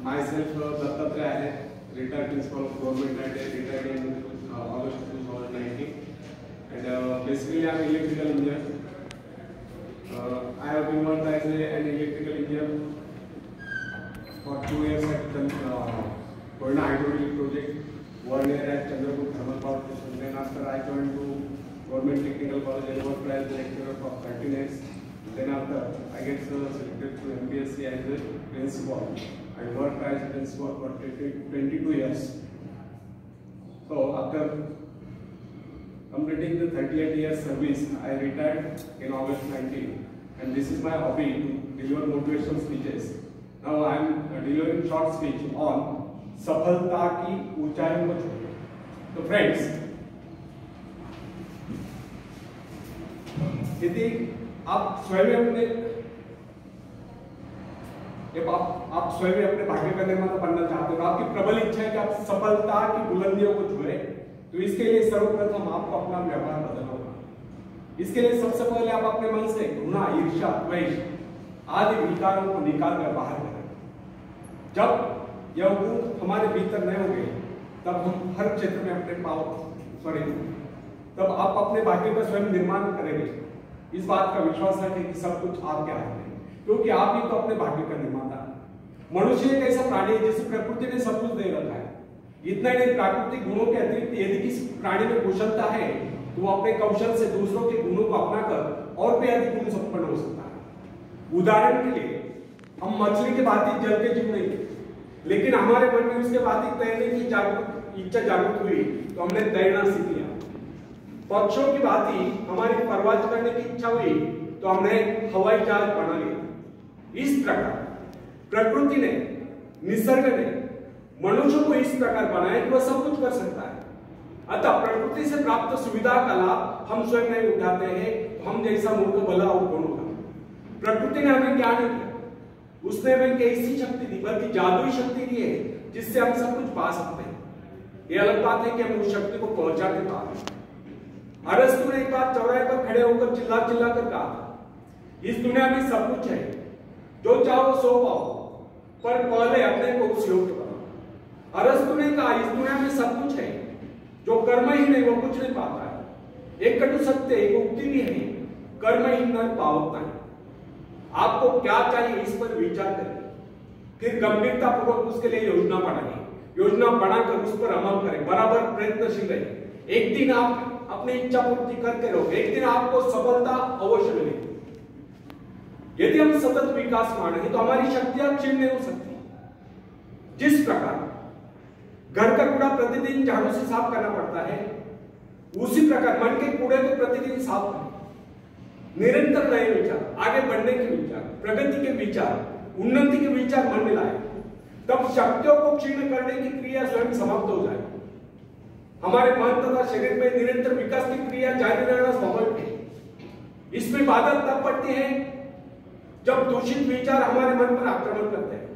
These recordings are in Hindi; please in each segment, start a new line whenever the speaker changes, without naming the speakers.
myself Dattatreya Aheer, retired principal of Government IT, retired in August 2019, and basically I am electrical engineer. I have been worked as an electrical engineer for 2 years at Koyna Hydroelectric project, 1 year at Chandrapur Thermal Power Station. Then after I joined to Government Technical College and worked as a lecturer for 13 years. Then after I get selected to MPSC as a principal. I worked as a principal for 22 years. So after completing the 38 years service, I retired in August 19. And this is my hobby, to deliver motivational speeches. Now I am delivering short speech on सफलता की ऊंचाइयों को छूए. तो फ्रेंड्स, यदि आप स्वयं अपने भाग्य का निर्माता बनना चाहते हो, आपकी प्रबल इच्छा है कि आप सफलता की बुलंदियों को छुए, तो इसके लिए सर्वप्रथम आपको अपना व्यवहार बदलना होगा. इसके लिए सबसे पहले आप अपने मन से घृणा, ईर्ष्या, द्वेष आदि विकारों को निकाल कर बाहर करें. जब यह गुण हमारे भीतर नहीं होंगे, तब हम हर क्षेत्र में तब आप अपने भाग्य का स्वयं निर्माण करेंगे. इस बात का विश्वास रखें कि सब कुछ आपके हाथ में, क्योंकि आप ही तो अपने भाग्य का निर्माता है. मनुष्य एक ऐसा प्राणी है जिसे प्रकृति ने सब कुछ दे रखा है. इतना ही प्राकृतिक गुणों के अतिरिक्त यदि किसी प्राणी में कुशलता है, तो वो अपने कौशल से दूसरों के गुणों को अपनाकर और भी अधिक गुण संपन्न हो सकता है. उदाहरण के लिए, हम मछली के भांति जल के जीव नहीं, लेकिन हमारे मन में उसके भांति तैरने की इच्छा जागृत हुई तो हमने तैरना सीख लिया. पक्षियों की भांति हमारी परवाज करने की इच्छा हुई तो हमने हवाई जहाज बना लिया. इस प्रकार प्रकृति ने, निसर्ग ने मनुष्य को इस प्रकार बनाया कि वह सब कुछ कर सकता है. अतः प्रकृति से प्राप्त सुविधा का लाभ हम स्वयं नहीं उठाते हैं, तो हम जैसा मूर्ख भला और कौन होगा. प्रकृति ने हमें क्या नहीं दिया, उसने हमें कैसी शक्ति दी, बल्कि जादुई शक्ति दी है जिससे हम सब कुछ पा सकते हैं. ये अलग बात है कि हम उस शक्ति को पहुंचा नहीं पा रहे. अरस्तु ने एक बार चौराहे पर खड़े होकर चिल्ला कर कहा, इस दुनिया में सब कुछ है, जो चाहो सो पाओ, पर पहले अपने को उस योग्य बनाओ. अरस्तु ने कहा, इस दुनिया में सब कुछ है, जो कर्म ही नहीं वो कुछ नहीं पाता है. एक कटु सत्य, एक उक्ति भी है, कर्म ही न पावता है. आपको क्या चाहिए इस पर विचार करें, फिर गंभीरता पूर्वक उसके लिए योजना बनाइए. योजना बनाकर उस पर अमल करें, बराबर प्रयत्नशील रहिए. एक दिन आप अपनी इच्छा पूर्ति करते रहोगे, एक दिन आपको सफलता अवश्य मिलेगी. यदि हम सतत विकास मानेंगे तो हमारी शक्तियां क्षीण नहीं हो सकती. जिस प्रकार घर का कूड़ा प्रतिदिन झाड़ू से साफ करना पड़ता है, उसी प्रकार मन के कूड़े को प्रतिदिन साफ करें. निरंतर नए विचार, आगे बढ़ने के विचार, प्रगति के विचार, उन्नति के विचार मन में लाए, तब शक्तियों को क्षीण करने की क्रिया स्वयं समाप्त हो जाए. हमारे मन तथा शरीर में निरंतर विकास की क्रिया जारी रहना स्वाभाविक है. इसमें बाधा तब पड़ती है जब दूषित विचार हमारे मन पर आक्रमण करते हैं.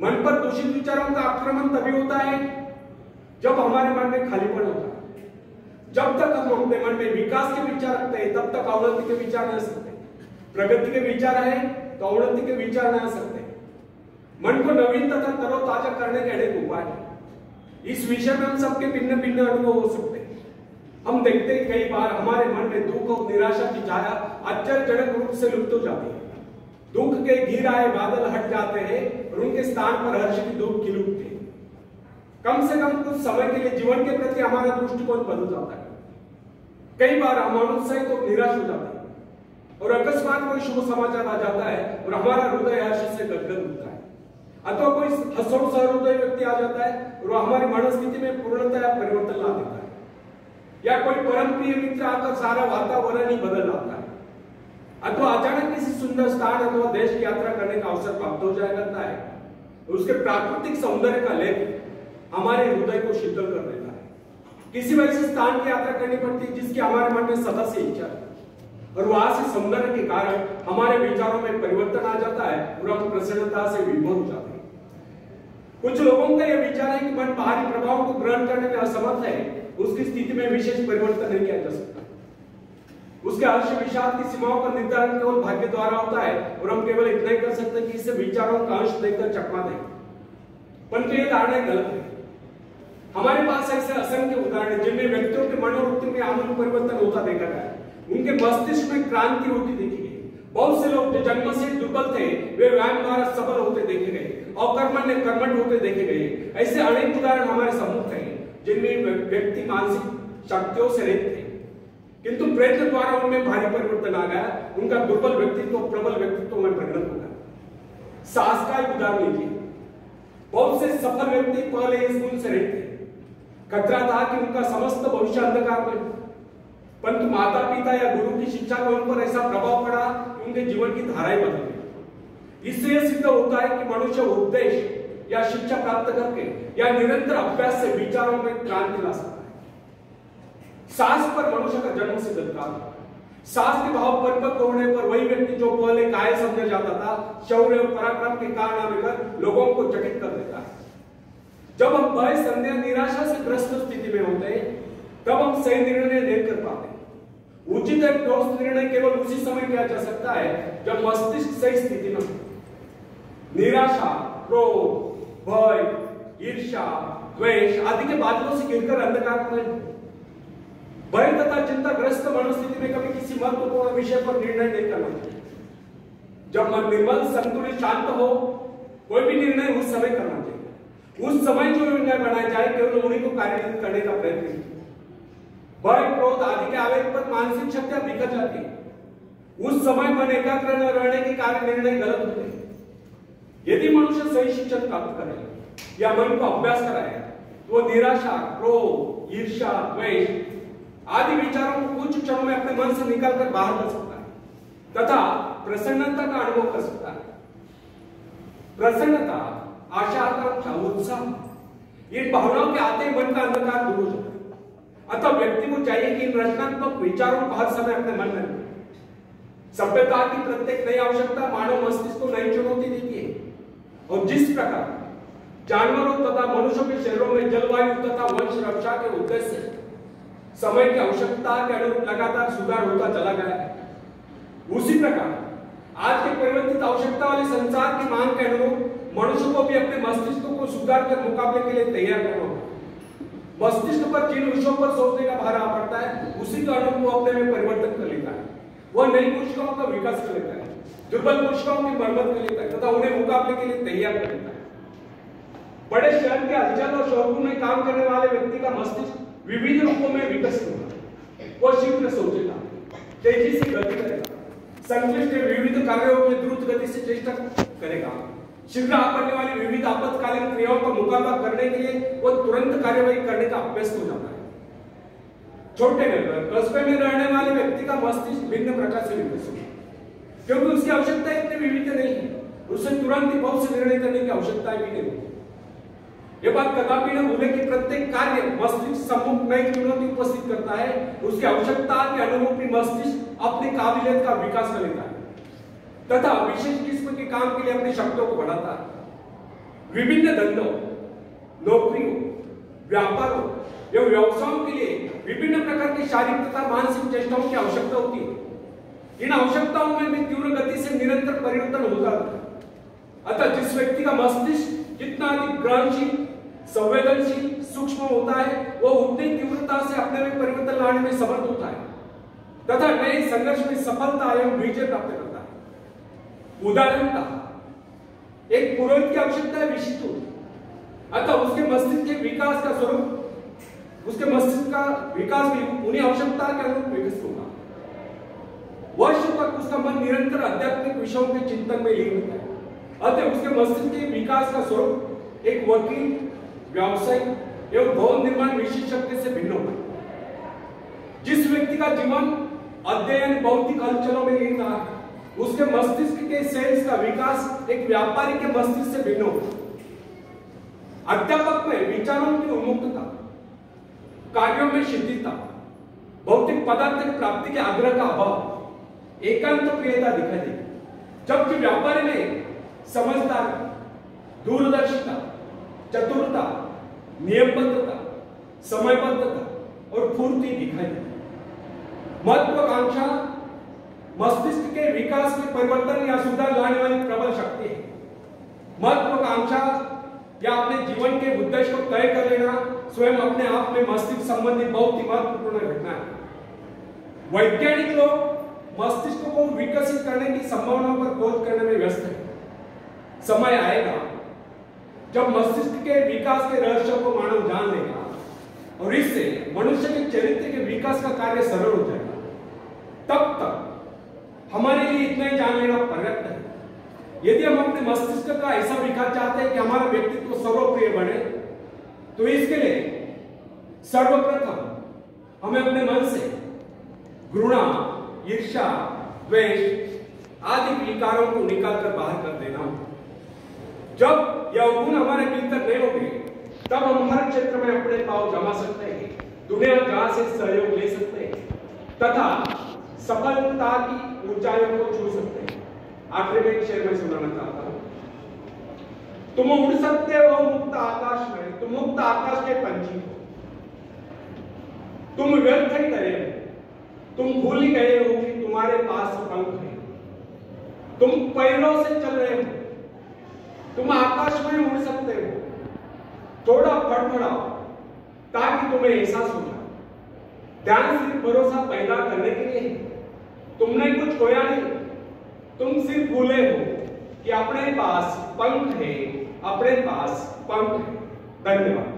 मन पर दूषित विचारों का आक्रमण तभी होता है जब हमारे मन में खालीपन होता है. जब तक हम अपने मन में विकास के विचार रखते हैं, तब तक अवनति के विचार नहीं आ सकते. प्रगति के विचार है तो अवनति के विचार नहीं आ सकते. मन को नवीन तथा तरोताजा करने के अनेक उपाय हैं. इस विषय में हम सबके भिन्न भिन्न अनुभव हो सकते हैं. हम देखते हैं कई बार हमारे मन में दुख और निराशा की छाया आश्चर्यजनक रूप से लुप्त हो जाती है. दुख के घिर आए बादल हट जाते हैं और उनके स्थान पर हर्ष की धूप खिल उठती है. कम से कम कुछ समय के लिए जीवन के प्रति हमारा दृष्टिकोण बदल जाता है. कई बार हम अनुत्साहित और निराश हो जाते हैं और अकस्मात कोई शुभ समाचार आ जाता है और हमारा हृदय हर्ष से गदगद होता है. अथवा कोई हसड़ सहृदय व्यक्ति आ जाता है और हमारी मनस्थिति में पूर्णतया परिवर्तन ला देता है. या कोई परम प्रिय मित्र आकर सारा वातावरण ही बदल जाता है. अथवा अचानक किसी सुंदर स्थान अथवा देश की यात्रा करने का अवसर प्राप्त हो जाया करता है. उसके प्राकृतिक सौंदर्य का लेप हमारे हृदय को शीतल कर देता है. किसी वजह से स्थान की यात्रा करनी पड़ती है जिसकी हमारे मन में सदा से इच्छा है, और वहां से सौंदर्य के कारण हमारे विचारों में परिवर्तन आ जाता है और हम प्रसन्नता से विभोर हो जाते हैं. कुछ लोगों का यह विचार है कि मन बाहरी प्रभाव को ग्रहण करने में असमर्थ है, उसकी स्थिति में विशेष परिवर्तन नहीं किया जा सकता. उसके हर्ष विषाद की सीमाओं का निर्धारण केवल भाग्य द्वारा होता है और हम केवल इतना ही कर सकते हैं कि इससे विचारों का अंश देखकर चकमा दें. परंतु ये धारणा गलत है। हमारे पास ऐसे असंख्य उदाहरण हैं जिनमें व्यक्तियों के मनोवृत्ति में आमूल परिवर्तन होता देखा गया है, उनके मस्तिष्क में क्रांति होती देखी गई। बहुत से लोग जो जन्म से दुर्बल थे वे व्यायाम द्वारा सबल होते देखे गए, अकर्मण्य कर्मठ होते देखे गए। ऐसे अनेक उदाहरण हमारे सम्मुख हैं जिनमें व्यक्ति मानसिक शक्तियों से रहित थे, किंतु प्रयत्न द्वारा उनमें भारी परिवर्तन आ गया, उनका दुर्बल व्यक्तित्व प्रबल व्यक्तित्व में परिणत हो गया। साहस का एक उदाहरण लीजिए। बहुत से सफल व्यक्ति पहले इस गुण से रहित थे। खतरा था कि उनका समस्त भविष्य अंधकार में, परंतु माता पिता या गुरु की शिक्षा का उन पर ऐसा प्रभाव पड़ा कि उनके जीवन की धाराएं बदल गई। इससे यह सिद्ध होता है कि मनुष्य उपदेश या शिक्षा प्राप्त करके या निरंतर अभ्यास से विचारों में क्रांति ला सकता है। साहस पर मनुष्य का जन्म सिद्ध अधिकार है। साहस के भाव परिपक्व होने पर वही व्यक्ति जो पहले कायल समझा जाता था, शौर्य और पराक्रम के कारनामे कर लोगों को चकित कर देता है। जब हम भय, संदेह, निराशा से ग्रस्त स्थिति में होते हैं, तब हम सही निर्णय नहीं कर पाते। उचित और ठोस निर्णय केवल उसी समय किया जा सकता है जब मस्तिष्क सही स्थिति में हो। निराशा, क्रोध, भय, ईर्ष्या, द्वेष आदि के बादलों से घिरकर अंधकार में भय तथा चिंताग्रस्त मनोस्थिति में कभी किसी महत्वपूर्ण विषय पर निर्णय नहीं करना चाहिए। जब मन निर्मल, संतुलित, शांत हो, कोई भी निर्णय उस समय करना चाहिए। उस समय जो निर्णय बनाया जाए केवल उन्हीं को कार्यान्वित करने का प्रयत्न कीजिए। भय, क्रोध आदि के आवेग पर मानसिक शक्तियां बिखर जाती है। उस समय मन एकाग्र न रहने के कारण निर्णय गलत होते हैं। यदि मनुष्य सही शिक्षण प्राप्त करे या मन को अभ्यास कराए तो वो निराशा, क्रोध, ईर्ष्या, द्वेष आदि विचारों को कुछ क्षणों में अपने मन से निकालकर बाहर कर सकता है तथा प्रसन्नता का अनुभव कर सकता है। प्रसन्नता, आशा, आकांक्षा, उत्साह इन भावनाओं के आते मन का अंधकार दूर हो जाता है। अतः व्यक्ति को चाहिए कि इन रचनात्मक विचारों को हर समय अपने मन में रखें। सभ्यता की प्रत्येक नई आवश्यकता मानव मस्तिष्क को नई चुनौती देती है और जिस प्रकार जानवरों तथा मनुष्यों के शरीरों में जलवायु तथा वंश रक्षा के उद्देश्य से समय की आवश्यकता के अनुरूप लगातार सुधार होता चला गया है, उसी प्रकार आज के परिवर्तित आवश्यकता वाले संसार की मांग के अनुरूप मनुष्य को भी अपने मस्तिष्क को सुधार कर मुकाबले के लिए तैयार करना होगा। मस्तिष्क पर जिन विषयों पर सोचने का भार आ पड़ता है उसी के अनुरूप वो अपने में परिवर्तन कर लेता है। वह नई कोशिकाओं का विकास कर लेता है, दुर्बल कोशिकाओं की मरम्मत कर लेता है तथा उन्हें मुकाबले के लिए तैयार कर लेता है। बड़े शहर के हलचल और शोरगुल में काम करने वाले व्यक्ति का मस्तिष्क विविध रूपों में विकसित होगा। वो शीघ्र सोचेगा, तेजी से गति करेगा, संक्लिष्ट विविध कार्यों में द्रुत गति से चेष्टा करेगा, शीघ्र आपने वाली विविध आपातकालीन क्रियाओं का मुकाबला करने के लिए वो तुरंत कार्यवाही करने का अभ्यस्त हो जाता है। छोटे कस्बे में रहने वाले व्यक्ति का मस्तिष्क भिन्न प्रकार से विकसित है क्योंकि उसकी आवश्यकता इतनी विविध नहीं है, उसे तुरंत ही बहुत से निर्णय करने की आवश्यकता भी नहीं है। ये बात कदापि न भूले कि प्रत्येक कार्य मस्तिष्क सम्मुख नई चुनौती उपस्थित करता है, उसकी आवश्यकता के अनुरूप ही मस्तिष्क अपनी काबिलियत का विकास कर लेता है तथा विशेष किस्म के काम के लिए अपनी शक्तियों को बढ़ाता है। विभिन्न धंधों, नौकरियों, व्यापारों एवं व्यवसायों के लिए विभिन्न प्रकार की शारीरिक तथा मानसिक चेष्टाओं की आवश्यकता होती है। इन आवश्यकताओं में भी तीव्र गति से निरंतर परिवर्तन होता रहता है। अतः जिस व्यक्ति का मस्तिष्क जितना अधिक ग्रहणशील, संवेदनशील, सूक्ष्म होता है वह उतनी तीव्रता से अपने में परिवर्तन लाने में समर्थ होता है तथा नए संघर्ष में सफलता एवं विजय प्राप्त करता है। उदाहरण का एक पुरोहित की आवश्यकता है विशिष्ट होती, अतः उसके मस्तिष्क के विकास का स्वरूप, उसके मस्तिष्क का विकास भी उन्हीं आवश्यकता के अनुरूप विकसित होगा। वर्षों तक उसका मन निरंतर आध्यात्मिक विषयों के चिंतन में लीन होता है, अतः उसके मस्तिष्क के विकास का स्वरूप एक वकील, व्यावसायिक एवं भवन निर्माण विशेषज्ञ से भिन्न होगा। जिस व्यक्ति का जीवन अध्ययन, भौतिक हलचलों में लीन रहा है उसके मस्तिष्क के सेल्स का विकास एक व्यापारी के मस्तिष्क से भिन्न होगा। अध्यापक में विचारों की उन्मुक्तता, कार्यों में शिथिलता, भौतिक पदार्थ की प्राप्ति के आग्रह का अभाव, एकांत प्रियता दिखाई देगी, जबकि व्यापारी में समझदारी, दूरदर्शिता, चतुरता, नियमबद्धता, समयबद्धता और फुर्ती दिखाई देती। महत्वाकांक्षा मस्तिष्क के विकास में परिवर्तन या सुधार लाने वाली प्रबल शक्ति है। महत्वाकांक्षा या अपने जीवन के उद्देश्य को तय कर लेना स्वयं अपने आप में मस्तिष्क संबंधी बहुत ही महत्वपूर्ण घटना है। वैज्ञानिक लोग मस्तिष्क को विकसित करने की संभावनाओं पर खोज करने में व्यस्त हैं। समय आएगा जब मस्तिष्क के विकास के रहस्य को मानव जान लेगा और इससे मनुष्य के चरित्र के विकास का कार्य सरल हो जाएगा। तब तक हमारे लिए इतना ही जान लेना पर्याप्त है। यदि हम अपने मस्तिष्क का ऐसा विकास चाहते हैं कि हमारा व्यक्तित्व सर्वप्रिय बने, तो इसके लिए सर्वप्रथम हमें अपने मन से घृणा, ईर्ष्या, द्वेष आदि विकारों को निकालकर बाहर कर देना होगा। जब यह गुण हमारे भीतर नहीं होंगे, तब हम हर क्षेत्र में अपने पांव जमा सकते हैं, दुनिया जहां से सहयोग ले सकते हैं तथा सफलता की ऊंचाइयों को छू सकते हैं। आखिर में एक शेर में सुनाना चाहता हूं। तुम उड़ सकते हो मुक्त आकाश में, तुम मुक्त आकाश के पंछी हो। तुम व्यर्थ ही गए हो, तुम भूल ही गए हो कि तुम्हारे पास पंख है। तुम पैरों से चल रहे हो, तुम आकाश में उड़ सकते हो। थोड़ा फड़फड़ाओ ताकि तुम्हें एहसास हो जाए। ध्यान सिर्फ भरोसा पैदा करने के लिए है। तुमने कुछ खोया नहीं, तुम सिर्फ भूले हो कि अपने पास पंख है, अपने पास पंख है। धन्यवाद।